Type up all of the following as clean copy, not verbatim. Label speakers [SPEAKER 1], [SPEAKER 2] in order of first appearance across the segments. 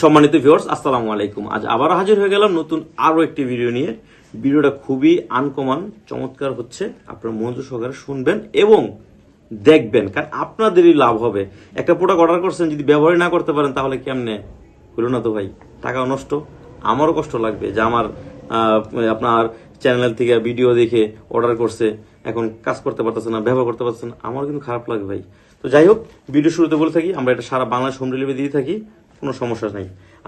[SPEAKER 1] সম্মানিত ভিউয়ার্স, আসসালামু আলাইকুম। আজ আবার হাজির হয়ে গেলাম নতুন আরো একটি ভিডিও নিয়ে। ভিডিওটা খুবই আনকমন, চমৎকার হচ্ছে। আপনারা মনোযোগ সহকারে শুনবেন এবং দেখবেন, কারণ আপনাদেরই লাভ হবে। একটা প্রোডাক্ট অর্ডার করছেন, যদি ব্যবহারই না করতে পারেন তাহলে কেমনে হলো? না তো ভাই, টাকাও নষ্ট, আমারও কষ্ট লাগবে যে আমার আপনার চ্যানেল থেকে ভিডিও দেখে অর্ডার করছে, এখন কাজ করতে পারতেছে না, ব্যবহার করতে পারছে না, আমারও কিন্তু খারাপ লাগবে ভাই। তো যাই হোক, ভিডিও শুরুতে বলে থাকি আমরা এটা সারা বাংলাদেশ হোম ডেলিভারি দিয়ে থাকি, কোনো সমস্যা নেই।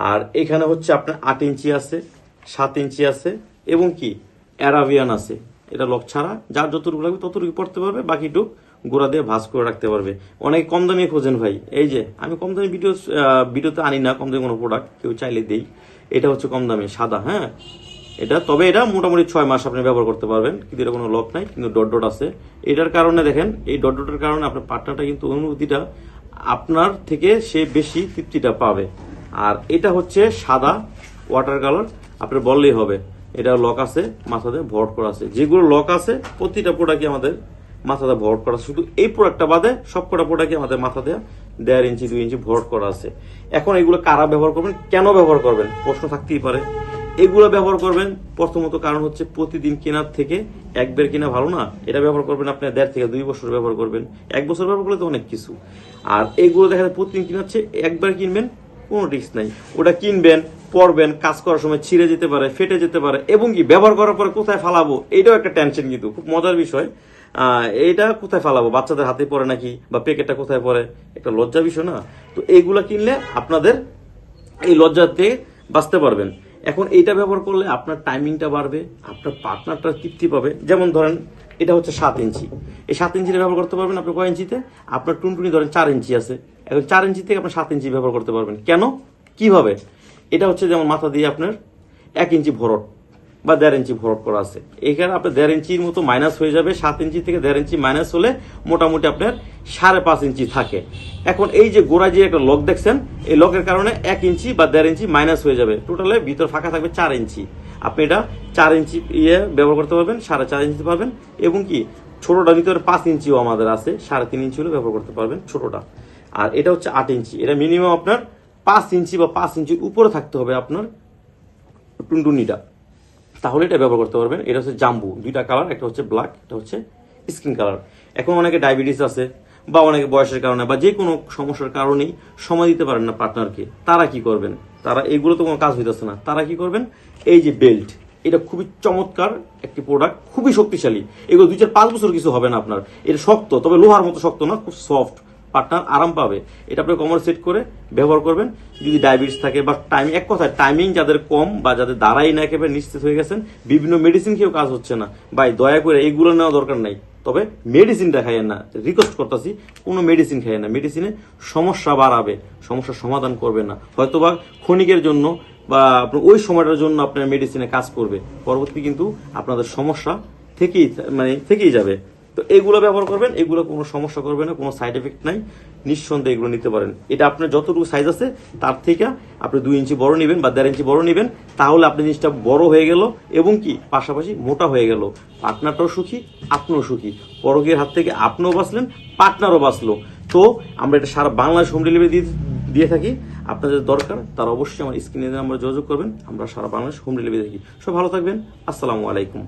[SPEAKER 1] আর এখানে হচ্ছে আপনার 8 ইঞ্চি আছে, 7 ইঞ্চি আছে এবং কি অ্যারাবিয়ান আছে। এটা লক ছাড়া, যার যতটুকু লাগবে ততটুকু পড়তে পারবে, বাকিটুক গোড়া দিয়ে ভাঁজ করে রাখতে পারবে। অনেক কম দামে খোঁজেন ভাই, এই যে আমি কম দামি ভিডিওতে আনি না কম দামি কোনো প্রোডাক্ট, কেউ চাইলে দেই। এটা হচ্ছে কম দামে সাদা, হ্যাঁ এটা মোটামুটি 6 মাস আপনি ব্যবহার করতে পারবেন, কিন্তু এটা কোনো লক নাই, কিন্তু ডট ডট আছে। এটার কারণে দেখেন, এই ডট ডটের কারণে আপনার পার্টনারটা কিন্তু অনুভূতিটা আপনার থেকে সে বেশি তৃপ্তিটা পাবে। আর এটা হচ্ছে সাদা ওয়াটার কালার, আপনার বললেই হবে। এটা লক আছে, মাথাতে ভর্ট করা আছে। যেগুলো লক আছে প্রতিটা প্রোডাক্টই আমাদের মাথাতে ভর্ট করা, শুধু এই প্রোডাক্টটা বাদে সবকটা প্রোডাক্টই আমাদের মাথা দেওয়া 1.5 ইঞ্চি 2 ইঞ্চি ভর্ট করা আছে। এখন এগুলো কারা ব্যবহার করবেন, কেন ব্যবহার করবেন প্রশ্ন থাকতেই পারে। এগুলো ব্যবহার করবেন প্রথমত কারণ হচ্ছে প্রতিদিন কেনার থেকে একবার কিনা ভালো না। এটা ব্যবহার করবেন আপনি 1.5 থেকে 2 বছর ব্যবহার করবেন, 1 বছর ব্যবহার করলে তো অনেক কিছু। আর এইগুলো দেখা যায় প্রতিদিন কিনাচ্ছে, একবার কিনবেন কোনো রিস্ক নাই। ওটা কিনবেন, পরবেন, কাজ করার সময় ছিঁড়ে যেতে পারে, ফেটে যেতে পারে, এবং কি ব্যবহার করার পরে কোথায় ফালাবো এটাও একটা টেনশন। কিন্তু খুব মজার বিষয়, এইটা কোথায় ফালাবো, বাচ্চাদের হাতে পড়ে নাকি, বা প্যাকেটটা কোথায় পড়ে, একটা লজ্জা বিষয় না। তো এইগুলা কিনলে আপনাদের এই লজ্জাতে বাঁচতে পারবেন। এখন এইটা ব্যবহার করলে আপনার টাইমিংটা বাড়বে, আপনার পার্টনারটা তৃপ্তি পাবে। যেমন ধরেন এটা হচ্ছে 7 ইঞ্চি, এই 7 ইঞ্চিটা ব্যবহার করতে পারবেন আপনি কয় ইঞ্চিতে? আপনার টুনটুনি ধরেন 4 ইঞ্চি আছে, এখন 4 ইঞ্চি থেকে আপনার 7 ইঞ্চি ব্যবহার করতে পারবেন। কেন, কিভাবে? এটা হচ্ছে যেমন মাথা দিয়ে আপনার 1 ইঞ্চি ভরট বা 1.5 ইঞ্চি ভরট করা আছে, এখানে আপনার 1.5 ইঞ্চির মতো মাইনাস হয়ে যাবে। 7 ইঞ্চি থেকে 1.5 ইঞ্চি মাইনাস হলে মোটামুটি আপনার 5.5 ইঞ্চি থাকে। এখন এই যে গোড়ায় যে একটা লক দেখছেন, এই লকের কারণে 1 ইঞ্চি বা 1.5 ইঞ্চি মাইনাস হয়ে যাবে, টোটালে ভিতর ফাঁকা থাকবে 4 ইঞ্চি। আপনি এটা 4 ইঞ্চি ব্যবহার করতে পারবেন, 4.5 ইঞ্চি পারবেন, এবং কি ছোটটা ভিতরে 5 ইঞ্চিও আমাদের আছে, 3.5 ইঞ্চি হলে ব্যবহার করতে পারবেন ছোটটা। আর এটা হচ্ছে 8 ইঞ্চি, এটা মিনিমাম আপনার 5 ইঞ্চি বা 5 ইঞ্চির উপরে থাকতে হবে আপনার টুনটুনিটা, তাহলে এটা ব্যবহার করতে পারবেন। এটা হচ্ছে জাম্বু, 2টা কালার, একটা হচ্ছে ব্ল্যাক, একটা হচ্ছে স্কিন কালার। এখন অনেকে ডায়াবেটিস আছে, বা অনেকে বয়সের কারণে বা যে কোনো সমস্যার কারণেই সময় দিতে পারেন না পার্টনারকে, তারা কি করবেন? তারা এগুলো তো কোনো কাজ হইতেছে না, তারা কি করবেন? এই যে বেল্ট, এটা খুবই চমৎকার একটি প্রোডাক্ট, খুবই শক্তিশালী। এগুলো 2-4-5 বছর কিছু হবে না আপনার। এটা শক্ত, তবে লোহার মতো শক্ত না, খুব সফট, পার্টনার আরাম পাবে। এটা আপনি কমর সেট করে ব্যবহার করবেন। যদি ডায়াবেটিস থাকে বা টাইম, এক কথায় টাইমিং যাদের কম বা যাদের দাঁড়াই না একেবারে নিশ্চিত হয়ে গেছেন, বিভিন্ন মেডিসিন খেয়েও কাজ হচ্ছে না, ভাই দয়া করে এইগুলো নেওয়া দরকার নাই। তবে মেডিসিনটা খাইয়েন না, রিকোয়েস্ট করতেছি, কোনো মেডিসিন খাইয়েন না। মেডিসিনে সমস্যা বাড়াবে, সমস্যার সমাধান করবে না। হয়তোবা ক্ষণিকের জন্য বা আপনার ওই সময়টার জন্য আপনার মেডিসিনে কাজ করবে, পরবর্তী কিন্তু আপনাদের সমস্যা থেকেই যাবে। তো এগুলো ব্যবহার করবেন, এগুলো কোনো সমস্যা করবে না, কোনো সাইড এফেক্ট নাই, নিঃসন্দেহে এগুলো নিতে পারেন। এটা আপনার যতটুকু সাইজ আছে তার থেকে আপনি 2 ইঞ্চি বড় নেবেন বা 1.5 ইঞ্চি বড় নেবেন, তাহলে আপনার জিনিসটা বড় হয়ে গেল এবং কি পাশাপাশি মোটা হয়ে গেল। পার্টনারটাও সুখী, আপনিও সুখী, পরকের হাত থেকে আপনিও বাঁচলেন, পার্টনারও বাঁচলো। তো আমরা এটা সারা বাংলাদেশ হোম ডেলিভারি দিয়ে থাকি। আপনাদের দরকার তারা অবশ্যই আমার স্ক্রিনে আমরা যোগাযোগ করবেন, আমরা সারা বাংলাদেশ হোম ডেলিভারি থাকি। সব ভালো থাকবেন, আসসালামু আলাইকুম।